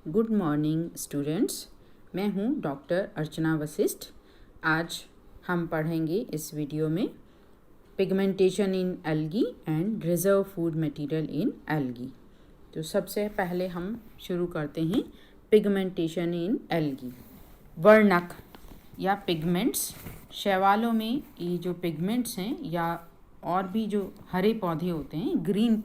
Good morning students. मैं हूं doctor अर्चना वशिष्ठ। आज हम पढ़ेंगे इस वीडियो में pigmentation in algae and reserve food material in algae. तो सबसे पहले हम शुरू करते हैं पिगमेंटेशन इन एल्गी। वर्णक या पिगमेंट्स, शैवालों में ये जो पिगमेंट्स हैं या और भी जो हरे पौधे होते हैं, ग्रीन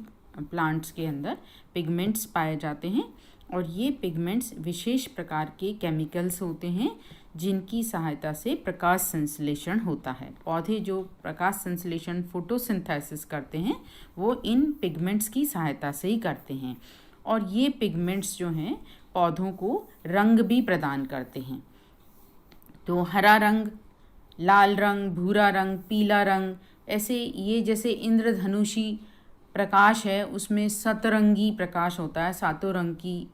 प्लांट्स के अंदर पिगमेंट्स पाए जाते हैं और ये पिगमेंट्स विशेष प्रकार के केमिकल्स होते हैं जिनकी सहायता से प्रकाश संश्लेषण होता है। पौधे जो प्रकाश संश्लेषण फोटोसिंथेसिस करते हैं वो इन पिगमेंट्स की सहायता से ही करते हैं और ये पिगमेंट्स जो हैं पौधों को रंग भी प्रदान करते हैं। तो हरा रंग, लाल रंग, भूरा रंग, पीला रंग, ऐसे ये जैसे इंद्रधनुषी प्रकाश है उसमें सतरंगी प्रकाश होता है, सातों रंग की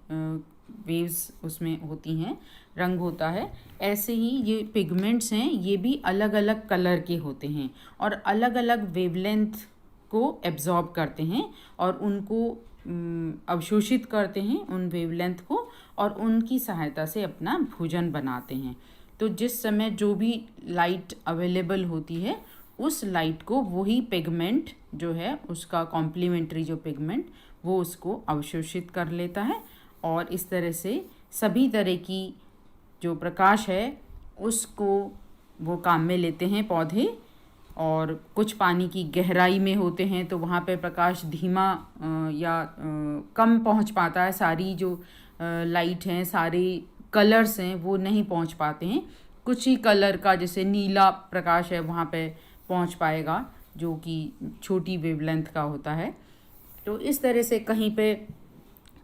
वेव्स उसमें होती हैं, रंग होता है। ऐसे ही ये पिगमेंट्स हैं, ये भी अलग अलग कलर के होते हैं और अलग अलग वेवलेंथ को एब्जॉर्ब करते हैं और उनको अवशोषित करते हैं उन वेवलेंथ को और उनकी सहायता से अपना भोजन बनाते हैं। तो जिस समय जो भी लाइट अवेलेबल होती है उस लाइट को वही पिगमेंट जो है उसका कॉम्प्लीमेंट्री जो पिगमेंट वो उसको अवशोषित कर लेता है और इस तरह से सभी तरह की जो प्रकाश है उसको वो काम में लेते हैं पौधे। और कुछ पानी की गहराई में होते हैं तो वहाँ पे प्रकाश धीमा या कम पहुँच पाता है, सारी जो लाइट हैं, सारे कलर्स हैं वो नहीं पहुँच पाते हैं। कुछ ही कलर का जैसे नीला प्रकाश है वहाँ पे पहुँच पाएगा जो कि छोटी वेवलेंथ का होता है। तो इस तरह से कहीं पे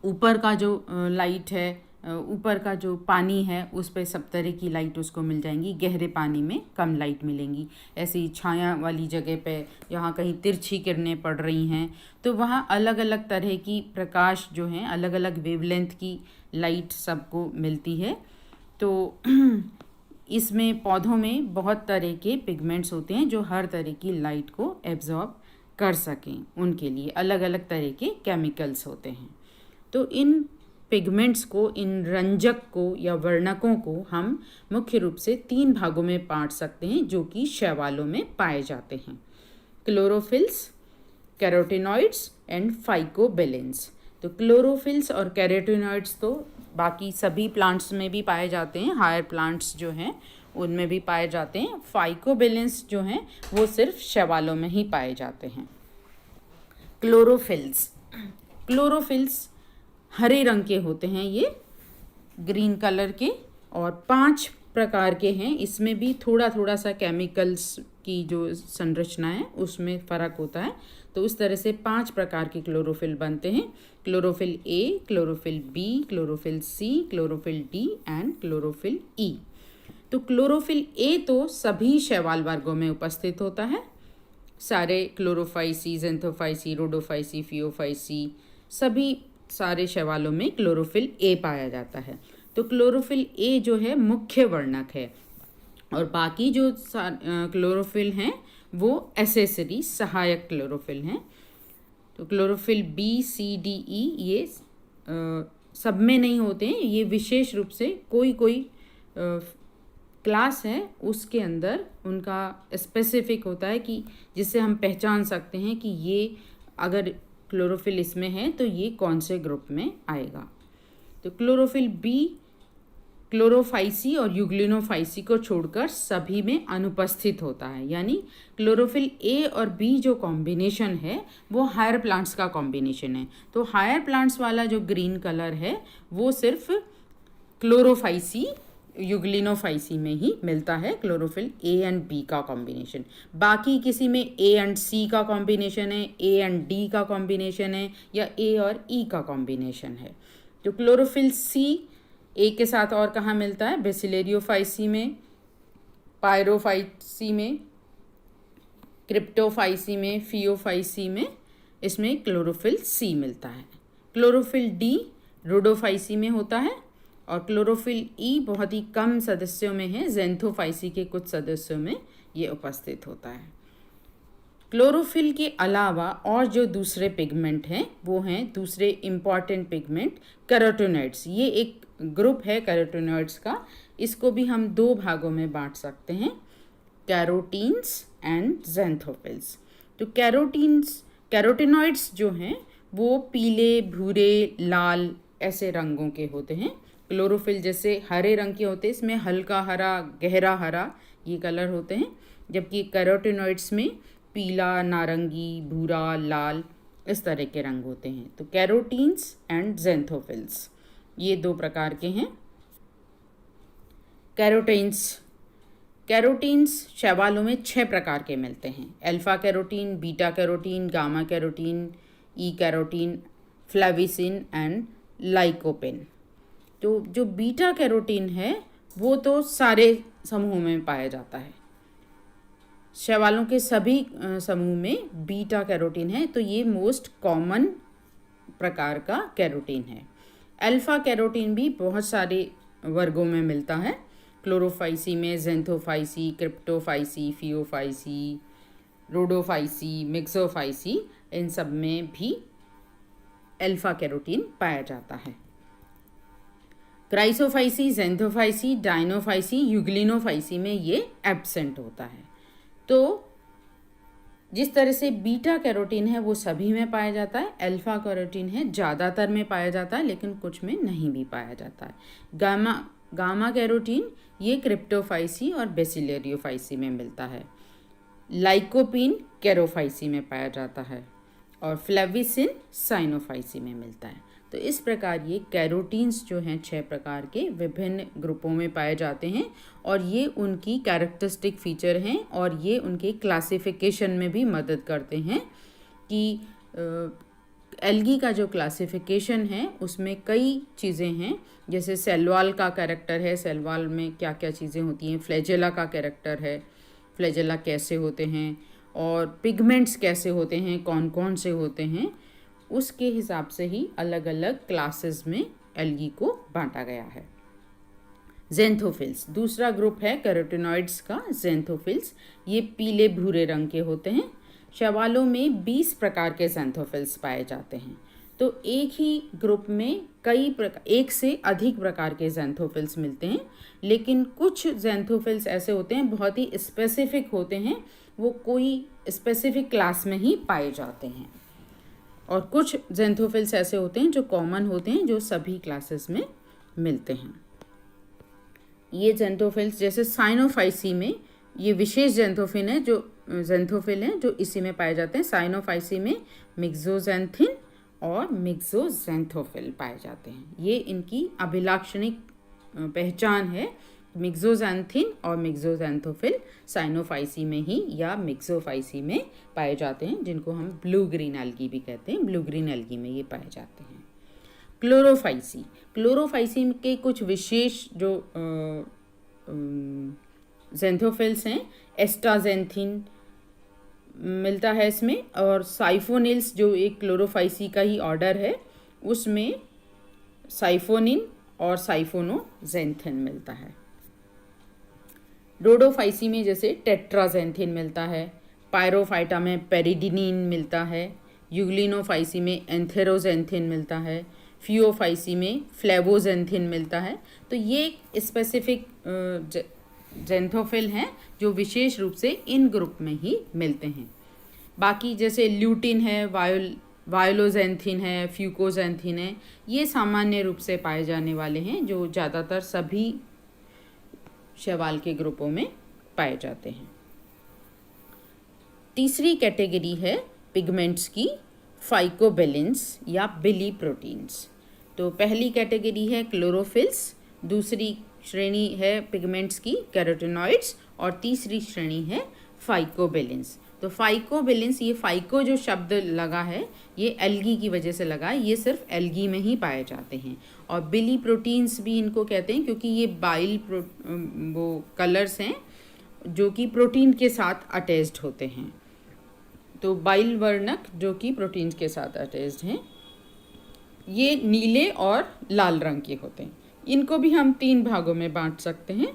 ऊपर का जो लाइट है, ऊपर का जो पानी है उस पे सब तरह की लाइट उसको मिल जाएंगी, गहरे पानी में कम लाइट मिलेंगी। ऐसे ही छाया वाली जगह पे यहाँ कहीं तिरछी किरणें पड़ रही हैं तो वहाँ अलग अलग तरह की प्रकाश जो हैं, अलग अलग वेवलेंथ की लाइट सबको मिलती है। तो इसमें पौधों में बहुत तरह के पिगमेंट्स होते हैं जो हर तरह की लाइट को एब्जॉर्ब कर सकें, उनके लिए अलग अलग तरह के केमिकल्स होते हैं। तो इन पिगमेंट्स को, इन रंजक को या वर्णकों को हम मुख्य रूप से 3 भागों में बांट सकते हैं जो कि शैवालों में पाए जाते हैं: क्लोरोफिल्स, कैरोटिनॉइड्स एंड फाइकोबिलेंस। तो क्लोरोफिल्स और कैरोटिनॉइड्स तो बाकी सभी प्लांट्स में भी पाए जाते हैं, हायर प्लांट्स जो हैं उनमें भी पाए जाते हैं। फाइकोबिलेंस जो हैं वो सिर्फ शैवालों में ही पाए जाते हैं। क्लोरोफिल्स, क्लोरोफिल्स हरे रंग के होते हैं, ये ग्रीन कलर के, और 5 प्रकार के हैं। इसमें भी थोड़ा थोड़ा सा केमिकल्स की जो संरचना है उसमें फ़र्क होता है। तो उस तरह से 5 प्रकार के क्लोरोफिल बनते हैं: chlorophyll A, chlorophyll B, chlorophyll C, chlorophyll D and chlorophyll E. तो क्लोरोफिल ए तो सभी शैवाल वर्गों में उपस्थित होता है, सारे क्लोरोफाइसी, ज़ेंथोफाइसी, रोडोफाइसी, फियोफाइसी, सभी सारे शैवालों में क्लोरोफिल ए पाया जाता है। तो क्लोरोफिल ए जो है मुख्य वर्णक है और बाकी जो क्लोरोफिल हैं वो एसेसरी, सहायक क्लोरोफिल हैं। तो क्लोरोफिल बी, सी, डी, ई ये सब में नहीं होते हैं, ये विशेष रूप से कोई कोई क्लास है उसके अंदर उनका स्पेसिफिक होता है कि जिससे हम पहचान सकते हैं कि ये अगर क्लोरोफिल इसमें है तो ये कौन से ग्रुप में आएगा। तो क्लोरोफिल बी क्लोरोफाइसी और यूग्लिनोफाइसी को छोड़कर सभी में अनुपस्थित होता है, यानी क्लोरोफिल ए और बी जो कॉम्बिनेशन है वो हायर प्लांट्स का कॉम्बिनेशन है। तो हायर प्लांट्स वाला जो ग्रीन कलर है वो सिर्फ क्लोरोफाइसी, यूग्लिनोफाइसी में ही मिलता है, क्लोरोफिल ए एंड बी का कॉम्बिनेशन। बाकी किसी में ए एंड सी का कॉम्बिनेशन है, ए एंड डी का कॉम्बिनेशन है या ए और ई का कॉम्बिनेशन है। तो क्लोरोफिल सी ए के साथ और कहाँ मिलता है? बेसिलेरियोफाइसी में, पायरोफाइसी में, क्रिप्टोफाइसी में, फियोफाइसी में इसमें क्लोरोफिल सी मिलता है। क्लोरोफिल डी रोडोफाइसी में होता है और क्लोरोफिल ई बहुत ही कम सदस्यों में है, ज़ेंथोफाइसी के कुछ सदस्यों में ये उपस्थित होता है। क्लोरोफिल के अलावा और जो दूसरे पिगमेंट हैं वो हैं दूसरे इम्पॉर्टेंट पिगमेंट कैरोटीनॉइड्स। ये एक ग्रुप है कैरोटीनॉइड्स का, इसको भी हम दो भागों में बांट सकते हैं, कैरोटीन्स एंड ज़ैंथोफिल्स। तो कैरोटीनॉइड्स जो हैं वो पीले, भूरे, लाल ऐसे रंगों के होते हैं। क्लोरोफिल जैसे हरे रंग के होते हैं, इसमें हल्का हरा, गहरा हरा ये कलर होते हैं, जबकि कैरोटीनॉइड्स में पीला, नारंगी, भूरा, लाल इस तरह के रंग होते हैं। तो कैरोटीन्स एंड ज़ैंथोफिल्स ये दो प्रकार के हैं। कैरोटीन्स शैवालों में 6 प्रकार के मिलते हैं, alpha carotene, beta carotene, gamma carotene, E carotene, फ्लेविसिन एंड लाइकोपेन। तो जो बीटा कैरोटीन है वो तो सारे समूह में पाया जाता है, शैवालों के सभी समूह में बीटा कैरोटीन है, तो ये मोस्ट कॉमन प्रकार का कैरोटीन है। अल्फा कैरोटीन भी बहुत सारे वर्गों में मिलता है, क्लोरोफाइसी में, ज़ैंथोफाइसी, क्रिप्टोफाइसी, फियोफाइसी, रोडोफाइसी, मिक्सोफाइसी, इन सब में भी अल्फा कैरोटीन पाया जाता है। क्राइसोफाइसी, ज़ैंथोफाइसी, डाइनोफाइसी, यूग्लिनोफाइसी में ये एब्सेंट होता है। तो जिस तरह से बीटा कैरोटीन है वो सभी में पाया जाता है, अल्फा कैरोटीन है ज़्यादातर में पाया जाता है लेकिन कुछ में नहीं भी पाया जाता है। गामा कैरोटीन ये क्रिप्टोफाइसी और बेसिलेरियोफाइसी में मिलता है। लाइकोपीन कैरोफाइसी में पाया जाता है और फ्लेविसिन साइनोफाइसी में मिलता है। तो इस प्रकार ये कैरोटीन्स जो हैं 6 प्रकार के विभिन्न ग्रुपों में पाए जाते हैं और ये उनकी कैरेक्टरिस्टिक फीचर हैं और ये उनके क्लासिफिकेशन में भी मदद करते हैं कि एल्गी का जो क्लासिफिकेशन है उसमें कई चीज़ें हैं, जैसे सेल वॉल का कैरेक्टर है, सेल वॉल में क्या क्या चीज़ें होती हैं, फ्लैजेला का कैरेक्टर है, फ्लैजेला कैसे होते हैं और पिगमेंट्स कैसे होते हैं, कौन कौन से होते हैं, उसके हिसाब से ही अलग अलग क्लासेस में एल्गी को बांटा गया है। ज़ैंथोफिल्स दूसरा ग्रुप है कैरोटीनॉइड्स का, ज़ैंथोफिल्स ये पीले भूरे रंग के होते हैं। शैवालों में 20 प्रकार के ज़ैंथोफिल्स पाए जाते हैं। तो एक ही ग्रुप में एक से अधिक प्रकार के ज़ैंथोफिल्स मिलते हैं, लेकिन कुछ ज़ैंथोफिल्स ऐसे होते हैं बहुत ही स्पेसिफिक होते हैं, वो कोई स्पेसिफिक क्लास में ही पाए जाते हैं, और कुछ ज़ैंथोफिल्स ऐसे होते हैं जो कॉमन होते हैं, जो सभी क्लासेस में मिलते हैं। ये ज़ैंथोफिल्स जैसे साइनोफाइसी में ये विशेष ज़ैंथोफिल हैं जो इसी में पाए जाते हैं। साइनोफाइसी में मिक्सोज़ैंथिन और मिक्सोज़ैंथोफिल पाए जाते हैं। ये इनकी अभिलाक्षणिक पहचान है, मिक्सोज़ैंथिन और मिक्सोज़ैंथोफिल साइनोफाइसी में ही या मिक्सोफाइसी में पाए जाते हैं, जिनको हम ब्लू ग्रीन एल्गी भी कहते हैं। ब्लू ग्रीन एल्गी में ये पाए जाते हैं। क्लोरोफाइसी के कुछ विशेष जो ज़ैंथोफिल्स हैं, एस्टाज़ैंथिन मिलता है इसमें, और साइफोनिल्स जो एक क्लोरोफाइसी का ही ऑर्डर है, उसमें साइफोनिन और साइफोनोज़ैंथिन मिलता है। रोडोफाइसी में जैसे टेट्राज़ैंथिन मिलता है, पायरोफाइटा में पेरिडिनिन मिलता है, यूग्लिनोफाइसी में एंथेरोज़ैंथिन मिलता है, फियोफाइसी में फ्लेवोज़ैंथिन मिलता है। तो ये स्पेसिफिक ज़ैंथोफिल हैं जो विशेष रूप से इन ग्रुप में ही मिलते हैं। बाकी जैसे ल्यूटिन है, वायोलोज़ैंथिन है, फ्यूकोज़ैंथिन है, ये सामान्य रूप से पाए जाने वाले हैं जो ज़्यादातर सभी शैवाल के ग्रुपों में पाए जाते हैं। तीसरी कैटेगरी है पिगमेंट्स की, फाइकोबिलिन्स या बिली प्रोटीन्स। तो पहली कैटेगरी है क्लोरोफिल्स, दूसरी श्रेणी है पिगमेंट्स की कैरोटीनॉइड्स, और तीसरी श्रेणी है फाइकोबिलिन्स। तो फाइकोबिलिन्स, ये फाइको जो शब्द लगा है ये एल्गी की वजह से लगा है, ये सिर्फ एल्गी में ही पाए जाते हैं। और बिली प्रोटीन्स भी इनको कहते हैं क्योंकि ये बाइल वो कलर्स हैं जो कि प्रोटीन के साथ अटैच्ड होते हैं। तो बाइल वर्णक जो कि प्रोटीन के साथ अटैच्ड हैं, ये नीले और लाल रंग के होते हैं। इनको भी हम 3 भागों में बांट सकते हैं,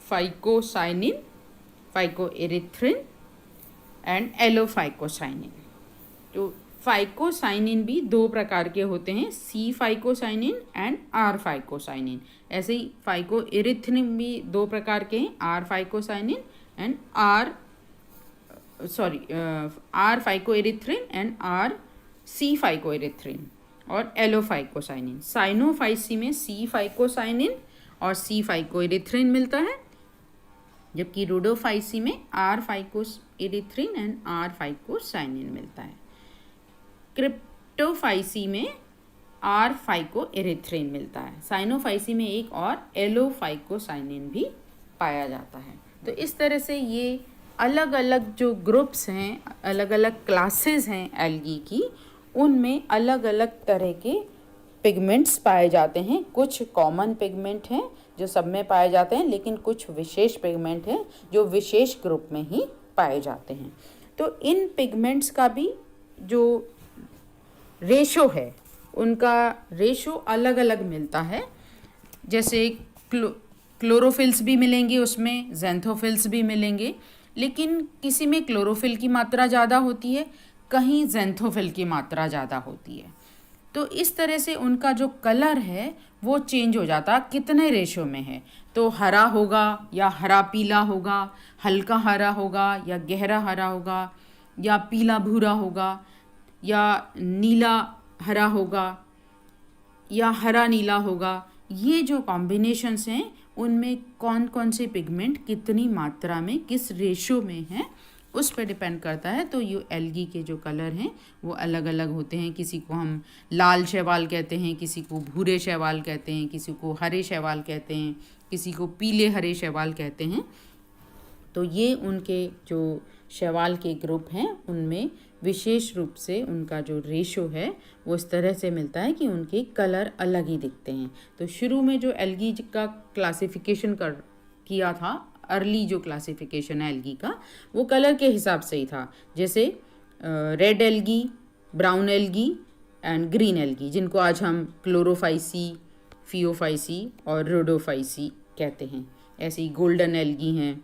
फाइकोसाइनिन, फाइकोएरिथ्रिन एंड एलोफाइकोसाइनिन। तो फाइकोसाइनिन भी दो प्रकार के होते हैं, C phycocyanin and R phycocyanin. ऐसे ही फाइको इरिथ्रिन भी दो प्रकार के हैं, R phycocyanin and R phycoerythrin and R C phycoerythrin और एलोफाइकोसाइनिन। साइनोफाइसी में सी फाइकोसाइनिन और सी फाइकोइरिथ्रिन मिलता है, जबकि रोडोफाइसी में are phycoerythrin and R phycocyanin मिलता है। क्रिप्टोफाइसी में आर फाइकोइरिथ्रिन मिलता है। साइनोफाइसी में एक और एलोफाइकोसाइनिन भी पाया जाता है। तो इस तरह से ये अलग अलग जो ग्रुप्स हैं, अलग अलग क्लासेस हैं एल्गी की, उनमें अलग अलग तरह के पिगमेंट्स पाए जाते हैं। कुछ कॉमन पिगमेंट हैं जो सब में पाए जाते हैं, लेकिन कुछ विशेष पिगमेंट हैं जो विशेष ग्रुप में ही पाए जाते हैं। तो इन पिगमेंट्स का भी जो रेशो है, उनका रेशो अलग अलग मिलता है। जैसे क्लोरोफिल्स भी मिलेंगे, उसमें ज़ैंथोफिल्स भी मिलेंगे, लेकिन किसी में क्लोरोफिल की मात्रा ज़्यादा होती है, कहीं ज़ैंथोफिल की मात्रा ज़्यादा होती है। तो इस तरह से उनका जो कलर है वो चेंज हो जाता, कितने रेशो में है। तो हरा होगा या हरा पीला होगा, हल्का हरा होगा या गहरा हरा होगा, या पीला भूरा होगा, या नीला हरा होगा, या हरा नीला होगा। ये जो कॉम्बिनेशंस हैं उनमें कौन कौन से पिगमेंट कितनी मात्रा में किस रेशो में हैं उस पर डिपेंड करता है। तो ये एल्गी के जो कलर हैं वो अलग अलग होते हैं। किसी को हम लाल शैवाल कहते हैं, किसी को भूरे शैवाल कहते हैं, किसी को हरे शैवाल कहते हैं, किसी को पीले हरे शैवाल कहते हैं। तो ये उनके जो शैवाल के ग्रुप हैं उनमें विशेष रूप से उनका जो रेशो है वो इस तरह से मिलता है कि उनके कलर अलग ही दिखते हैं। तो शुरू में जो एल्गी का क्लासिफिकेशन किया था, अर्ली जो क्लासिफिकेशन है एल्गी का, वो कलर के हिसाब से ही था। जैसे red algae, brown algae and green algae, जिनको आज हम क्लोरोफाइसी, फियोफाइसी और रोडोफाइसी कहते हैं। ऐसे ही गोल्डन एल्गी हैं।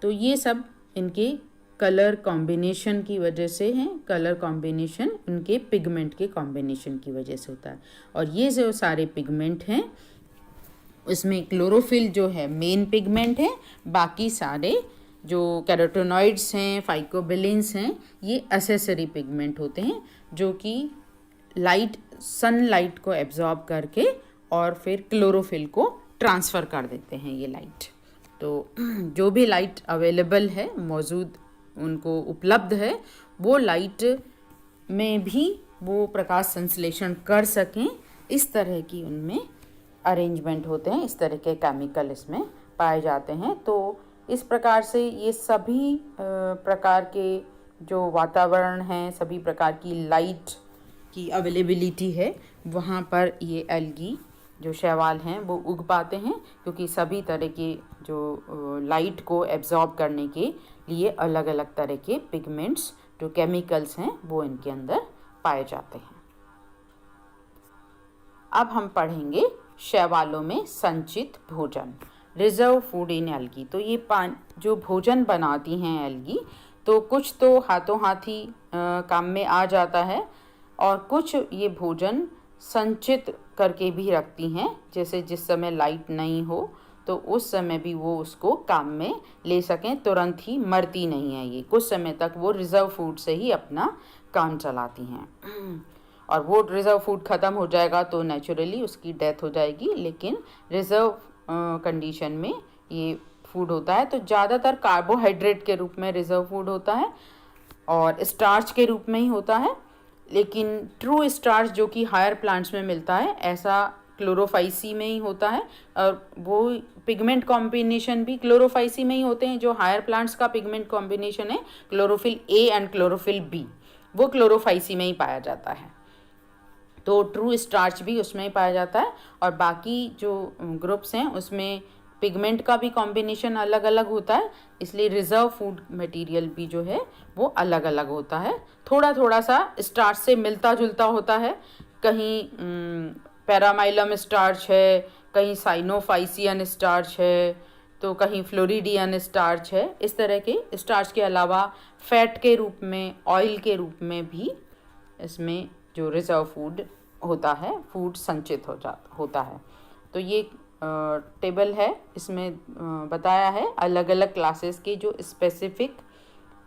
तो ये सब इनके कलर कॉम्बिनेशन की वजह से हैं। कलर कॉम्बिनेशन उनके पिगमेंट के कॉम्बिनेशन की वजह से होता है। और ये जो सारे पिगमेंट हैं उसमें क्लोरोफिल जो है मेन पिगमेंट है, बाकी सारे जो कैरोटेनॉइड्स हैं, फाइकोबिलिन्स हैं, ये एसेसरी पिगमेंट होते हैं जो कि सनलाइट को एब्जॉर्ब करके और फिर क्लोरोफिल को ट्रांसफ़र कर देते हैं ये लाइट। तो जो भी लाइट अवेलेबल है, मौजूद उनको उपलब्ध है, वो लाइट में भी वो प्रकाश संश्लेषण कर सकें, इस तरह की उनमें अरेंजमेंट होते हैं। इस तरह के केमिकल इसमें पाए जाते हैं। तो इस प्रकार से ये सभी प्रकार के जो वातावरण हैं, सभी प्रकार की लाइट की अवेलेबिलिटी है, वहाँ पर ये एल्गी जो शैवाल हैं वो उग पाते हैं, क्योंकि सभी तरह के जो लाइट को एब्जॉर्ब करने के लिए अलग अलग तरह के पिगमेंट्स जो केमिकल्स हैं वो इनके अंदर पाए जाते हैं। अब हम पढ़ेंगे शैवालों में संचित भोजन, रिजर्व फूड इन एल्गी। तो ये जो भोजन बनाती हैं एल्गी, तो कुछ तो हाथों हाथी काम में आ जाता है, और कुछ ये भोजन संचित करके भी रखती हैं। जैसे जिस समय लाइट नहीं हो तो उस समय भी वो उसको काम में ले सकें, तुरंत ही मरती नहीं है ये, कुछ समय तक वो रिज़र्व फूड से ही अपना काम चलाती हैं। और वो रिज़र्व फूड ख़त्म हो जाएगा तो नेचुरली उसकी डेथ हो जाएगी, लेकिन रिज़र्व कंडीशन में ये फूड होता है। तो ज़्यादातर कार्बोहाइड्रेट के रूप में रिज़र्व फूड होता है और स्टार्च के रूप में ही होता है, लेकिन ट्रू स्टार्च जो कि हायर प्लांट्स में मिलता है, ऐसा क्लोरोफाइसी में ही होता है। और वो पिगमेंट कॉम्बिनेशन भी क्लोरोफाइसी में ही होते हैं। जो हायर प्लांट्स का पिगमेंट कॉम्बिनेशन है chlorophyll a and chlorophyll b, वो क्लोरोफाइसी में ही पाया जाता है। तो ट्रू स्टार्च भी उसमें ही पाया जाता है। और बाकी जो ग्रुप्स हैं उसमें पिगमेंट का भी कॉम्बिनेशन अलग अलग होता है, इसलिए रिज़र्व फूड मटेरियल भी जो है वो अलग अलग होता है। थोड़ा थोड़ा सा स्टार्च से मिलता जुलता होता है, कहीं पैरामाइलम स्टार्च है, कहीं साइनोफाइसियन स्टार्च है, तो कहीं फ्लोरिडियन स्टार्च है। इस तरह के स्टार्च के अलावा फैट के रूप में, ऑयल के रूप में भी इसमें जो रिजर्व फूड होता है, फूड संचित होता है। तो ये टेबल है, इसमें बताया है अलग अलग क्लासेस के जो स्पेसिफिक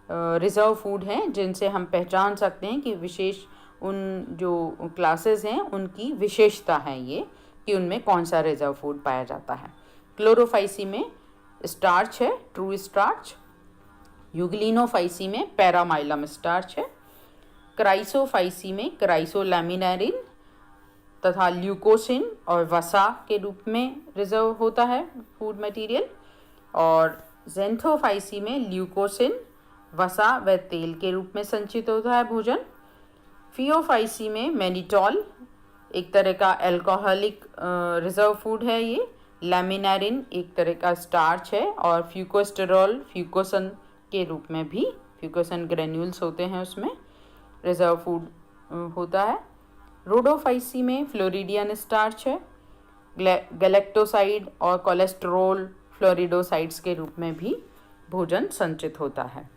रिजर्व फूड हैं, जिनसे हम पहचान सकते हैं कि विशेष उन जो क्लासेस हैं उनकी विशेषता है ये, कि उनमें कौन सा रिजर्व फूड पाया जाता है। क्लोरोफाइसी में स्टार्च है, ट्रू स्टार्च। यूग्लिनोफाइसी में पैरामाइलम स्टार्च है। क्राइसोफाइसी में क्राइसोलैमिनेरिन तथा ल्यूकोसिन और वसा के रूप में रिजर्व होता है फूड मटेरियल। और ज़ेंथोफाइसी में ल्यूकोसिन, वसा व तेल के रूप में संचित होता है भोजन। फियोफाइसी में मैनिटॉल, एक तरह का अल्कोहलिक रिजर्व फूड है ये। लैमिनेरिन एक तरह का स्टार्च है। और फ्यूकोस्टेरॉल फ्यूकोसन के रूप में भी, फ्यूकोसन ग्रेन्यूल्स होते हैं उसमें, रिजर्व फूड होता है। रोडोफाइसी में फ्लोरिडियन स्टार्च है। गैलेक्टोसाइड और कोलेस्टेरोल फ्लोरिडोसाइड्स के रूप में भी भोजन संचित होता है।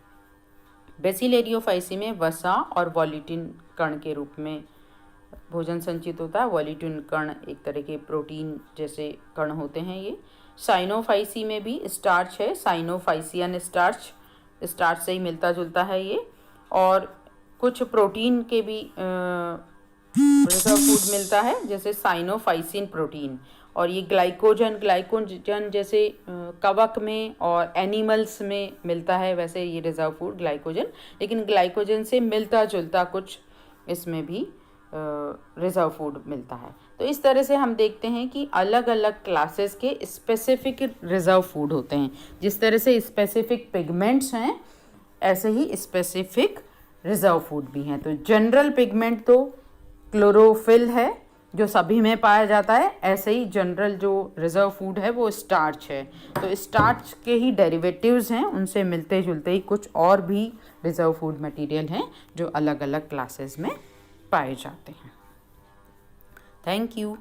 बेसिलेरियोफाइसी में वसा और वॉल्यूटिन कण के रूप में भोजन संचित होता है। वॉल्यूटिन कण एक तरह के प्रोटीन जैसे कण होते हैं ये। साइनोफाइसी में भी स्टार्च है, साइनोफाइसियन स्टार्च, स्टार्च से ही मिलता जुलता है ये। और कुछ प्रोटीन के भी रिजर्व फूड मिलता है, जैसे साइनोफाइसिन प्रोटीन। और ये ग्लाइकोजन जैसे कवक में और एनिमल्स में मिलता है, वैसे ये रिजर्व फूड ग्लाइकोजन, लेकिन ग्लाइकोजन से मिलता जुलता कुछ इसमें भी रिजर्व फूड मिलता है। तो इस तरह से हम देखते हैं कि अलग अलग क्लासेस के स्पेसिफिक रिजर्व फूड होते हैं। जिस तरह से स्पेसिफिक पिगमेंट्स हैं, ऐसे ही स्पेसिफिक रिजर्व फूड भी हैं। तो जनरल पिगमेंट तो क्लोरोफिल है जो सभी में पाया जाता है, ऐसे ही जनरल जो रिजर्व फूड है वो स्टार्च है। तो स्टार्च के ही डेरिवेटिव्स हैं, उनसे मिलते जुलते ही कुछ और भी रिजर्व फूड मटेरियल हैं जो अलग अलग क्लासेस में पाए जाते हैं। Thank you.